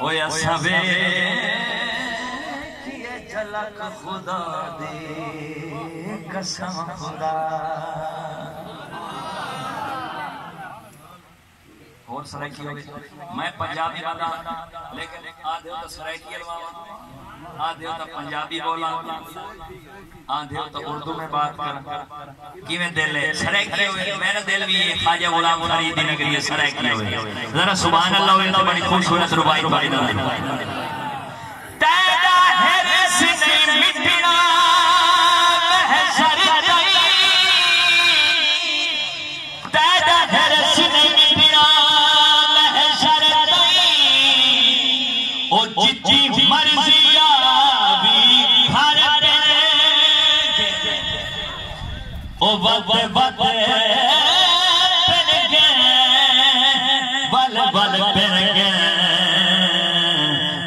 او یا سبے کیے جھلک خدا دے قسم خدا اور سرائکی ہوگی میں پنجابی بدا لیکن آدھے ہوتا سرائکی علماء آدھے ہوتا پنجابی بولا آدھے ہوتا اردو میں بات کر کی میں دل ہے سرائکی ہوئی میرا دل بھی ہے خواجہ غلام فریدی نگری ہے سرائکی ہوئی ذرا سبحان اللہ ہوئی تو بڑی خوشصورت ربائی بڑی نہ تیرا حرس نہیں مٹنا محشر دائی تیرا حرس نہیں مٹنا محشر دائی او جتنی مرضی آبی گھر دے او وقت وقت پن گئے ول ول پن گئے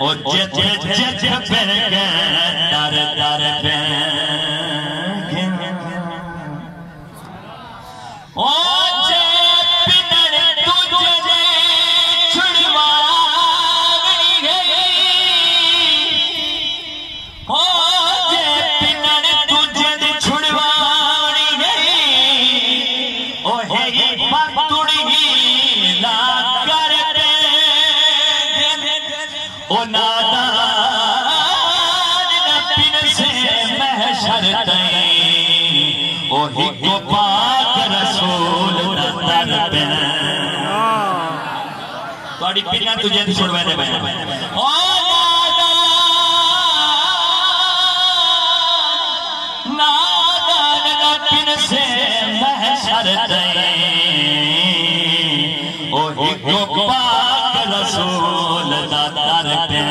او جت جت پن گئے در در پن گئے او جت پنر تجھے چھڑوانی گئی او جت پنر تجھے چھڑوانی گئی او ہے یہ پتڑی لا کر او نادان پن سے محشر دیں او ہی پاک رسول در پن توڑی پنہ تجھے چھوڑوے دے بہن او نادان پن سے محشر دیں او ہی پاک رسول در پن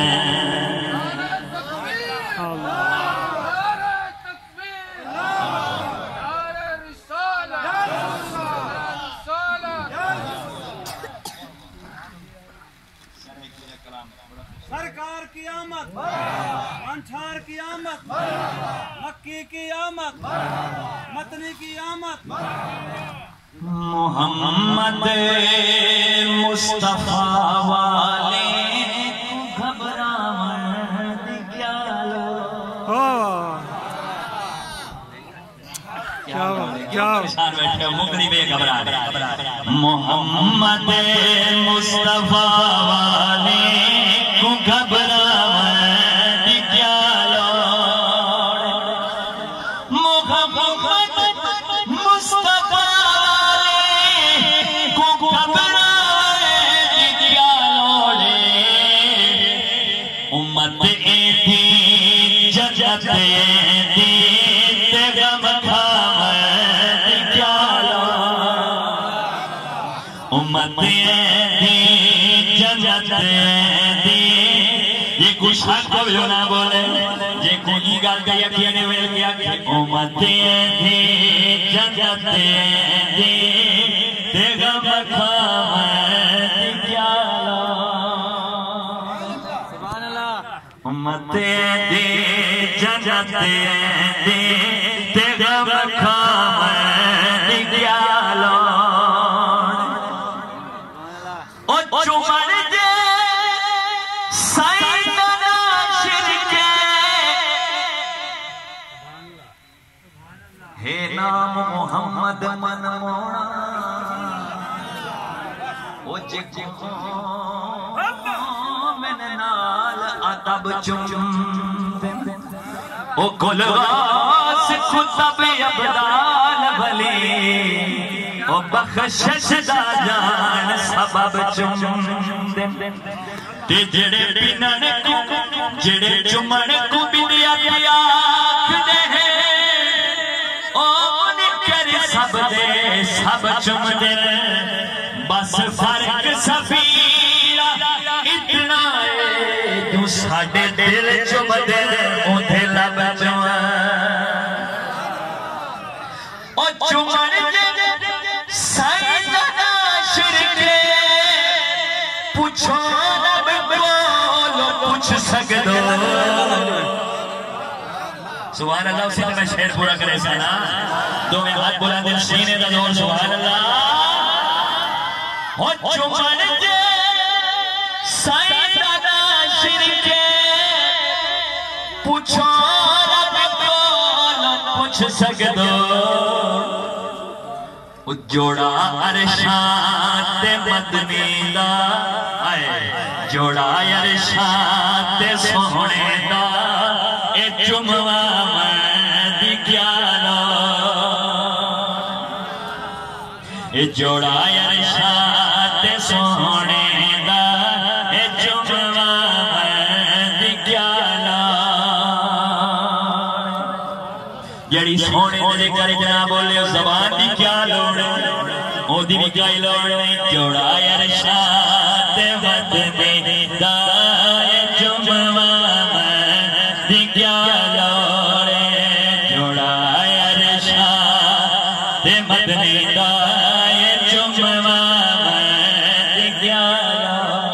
سرکار کی آمد انچار کی آمد مکی کی آمد متنی کی آمد محمد مصطفیٰ والے گھبراون دیالو محمد مصطفیٰ والے گھبراون دیالو محمد مصطفیٰ امت ایدی ججت ایدی تغم کھامد کیالو امت ایدی ججت ایدی یہ کچھ حق کو جو نہ بولے یہ کوئی گال کا یقین ویل کیا امت ایدی ججت ایدی تغم کھامد کیالو امت دی جنت دی تغم کھامد گیالو او چمر دے سیدنا شرکے ہے نام محمد من مونا او جکو من نال ادب چم او گلواس کتب ابدال ولی او بخشش دا جان سبب چم تے جڑے پینن کو جڑے چمن کو بندیا پیاک دے او نکر سب دے سب چم دے بس فرق سفیرہ اتنا ہے جو ساڑھے دل چم دے اندھے لب چم او چمن دے سیدنا شرکے پوچھو رب بولو پوچھ سکدو سبحان اللہ اسی میں شہر پورا کرے سانا دو میں ہاتھ بولا دل سینے دا دور سبحان اللہ او چمن دے سیدنا سکدو جوڑا عرشات مدنی دا جوڑا عرشات سونے دا اے جمعہ مندی کیالو اے جوڑا عرشات سونے دا اے جمعہ مندی کیالو جڑی سونے دے کرے جناب بولے زبان دی کیا لوڑ او دی بھی کیا لوڑ نہیں جوڑا عرشات مدنی دا اے جمعہ مندی کیا لوڑ جوڑا عرشات مدنی دا اے جمعہ مندی کیا لوڑ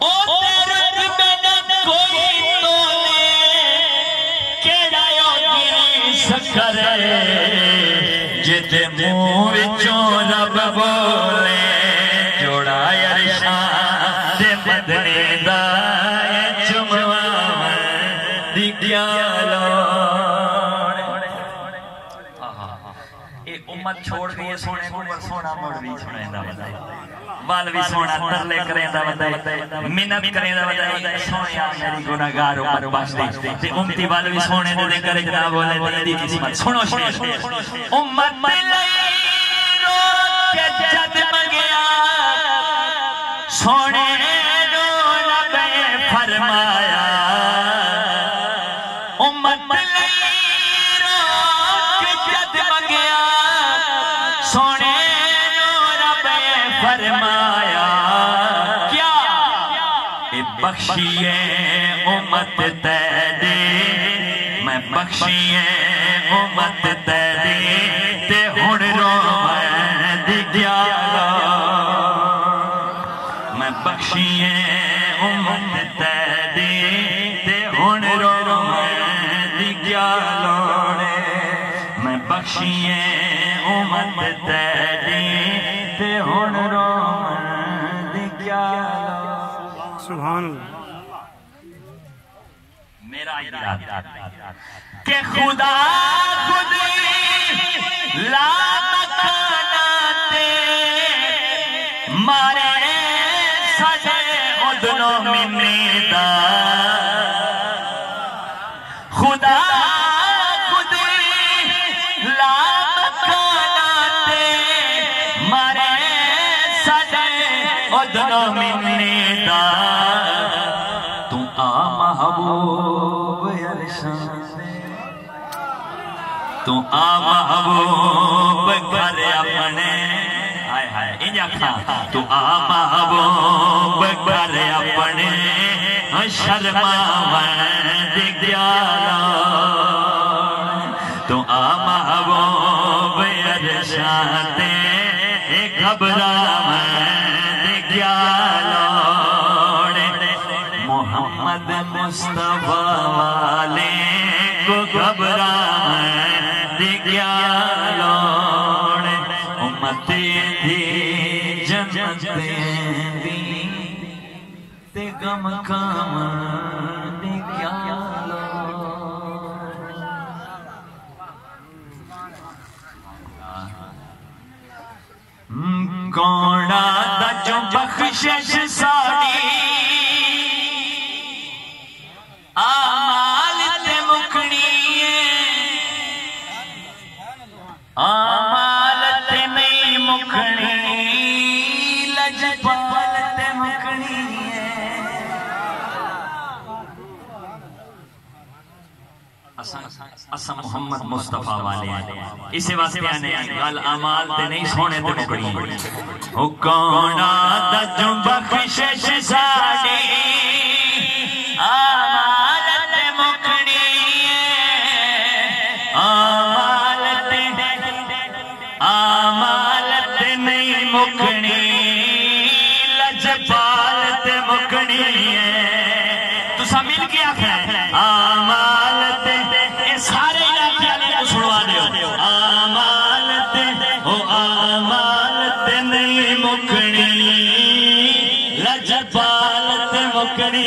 او تیرے بنا کوئی تو کرے جتے منہ وچوں رب بولے جوڑا عرشات مدنی دا اے جمعہ مندی کیا لوڑ اے امت چھوڑ گئی سونے کو سونا مڑ بھی چھوڑے دا بدائی بال بھی سونا ترلے کریں دا بدائی منت کریں دا بدائی سونیا میری گناہگار امت باش دی تے امتی بال بھی سونے دے کرے جناب بولے تیری قسمت سنو شیر امت لئی رو کے جد مگیا سونے رو رب فرمایا امت لئی رو کے جد مگیا سونے فرمایا کیا اے بخشیے امت تیری میں بخشیے امت تیری تے ہن رو مندی کیا میں بخشیے امت تیری تے ہن رو مندی کیا لوڑے میں بخشیے امت تیری تے ہن رو مندی کیا لوڑے سبحان اللہ میرا ارادہ کہ خدا خودی لا مکاناتے مارے سجے ادنوں منی دا خدا خودی لا مکاناتے مارے سجے ادنوں منی دا تو آ محبوب عرشان تو آ محبوب کر اپنے ہائے ہائے انجا کھا تو آ محبوب کر اپنے شرما مندی کیا لوڑ تو آ محبوب عرشان تے گھبرا مندی کیا لوڑ محمد مصطفیٰ والے کو گھبرا مندی کیا لوڑ امت دی جنت دی تے غم کام دی کیا لوڑ کوڑا دا جو بخشش ساڑی آمال تے مکھنی آمال تے نہیں مکھنی لجپال تے مکھنی اسا محمد مصطفیٰ والے ہیں اسے واسطے آنے گل آمال تے نہیں سونے تے مکھنی او کونا دا جو بخشش ساڑی آمال تے مکھنی آمال تے نہیں مکھنی لجپال تے مکھنی تو سا مل کے آخر آمال تے سارے علاقے آنے کو سنوا دیو آمال تے نہیں مکھنی لجپال تے مکھنی